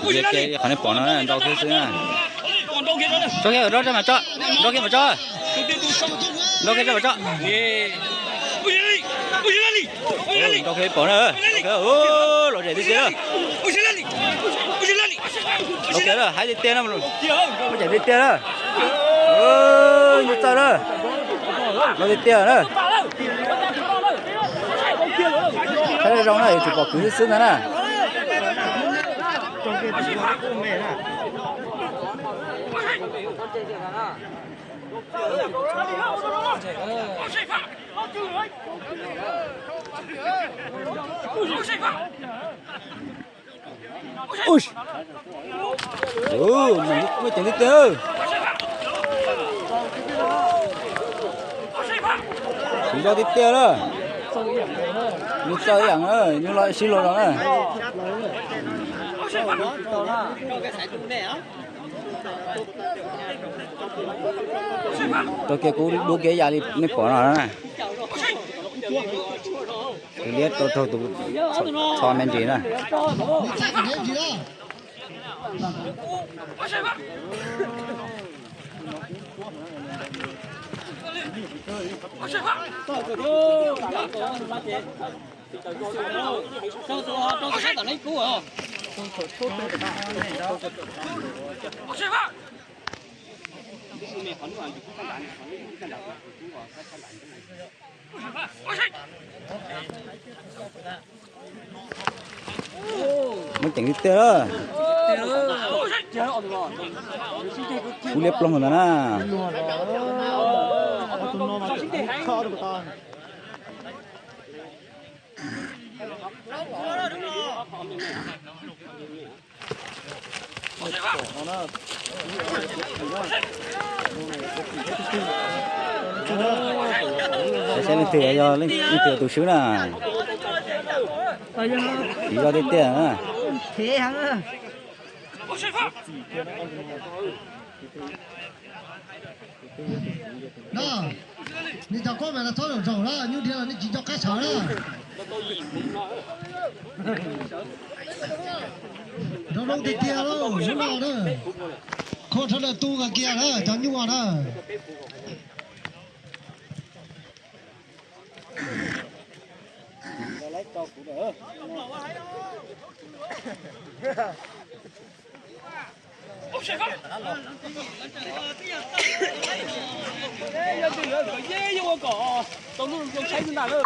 Việc cái khả năng bỏ nó đâu thế xứ à. Cho cái ở đó cho mà cho. Đó cái mà cho. Đó cái cho mà cho. Đâu cái bỏ nữa. Ô, lộ rẻ thế xứ. Ok đó, hãy đi tiền luôn. Bây giờ đi tiền đó. Như sao đó. Nó đi tiền đó. Thế rong này chỉ bỏ cứ xứ nữa nè. Ui, mới chẳng đi tiêu. Chúng ta đi tiêu đó. Như sao vậy hả? Như loại xí lô đó nè. Tôi kia cú đu kia giờ đi mới bỏ nó nè. Tôi biết tôi cho men gì nè. Muốn chẳng đi tiêu đó. Cú liệp lông rồi nè. Sẽ lên thìa cho lên thìa tủ sứ nè. Chỉ cho đi tiền nè. thế hả? Đó,你找光买的早就走了，牛天了你几脚干啥了？nó đâu thì kia đâu, nó nào đó, khó thật là tu cả kia đó, chẳng như vậy đó. Ê, giờ thì ở cái dê vô cỏ, tao luôn không thấy cái nào đâu.